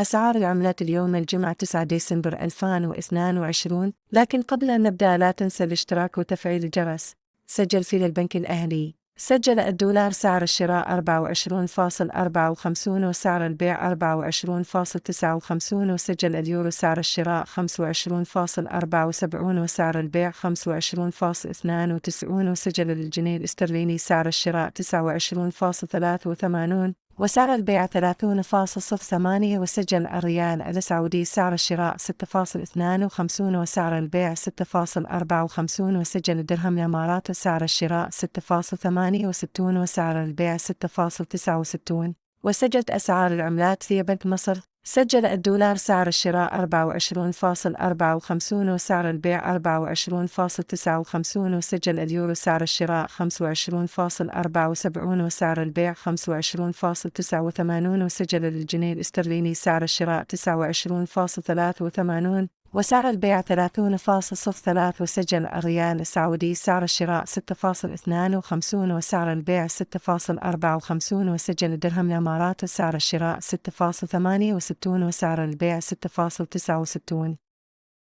أسعار العملات اليوم الجمعة 9 ديسمبر 2022. لكن قبل أن نبدأ لا تنسى الاشتراك وتفعيل الجرس. سجل في البنك الأهلي. سجل الدولار سعر الشراء 24.54 وسعر البيع 24.59. وسجل اليورو سعر الشراء 25.74 وسعر البيع 25.92. وسجل الجنيه الاسترليني سعر الشراء 29.83 وسعر البيع 30.08. وسجل الريال السعودي سعر الشراء 6.52 وسعر البيع 6.54. وسجل الدرهم الإماراتي سعر الشراء 6.68 وسعر البيع 6.69. وسجلت أسعار العملات في بنك مصر. سجل الدولار سعر الشراء 24.54 وسعر البيع 24.59. وسجل اليورو سعر الشراء 25.74 وسعر البيع 25.89. وسجل الجنيه الاسترليني سعر الشراء 29.83 وسعر البيع 30.03. وسجل الريال السعودي سعر الشراء 6.52 وسعر البيع 6.54. وسجل الدرهم الإماراتي سعر الشراء 6.68 وسعر البيع 6.69.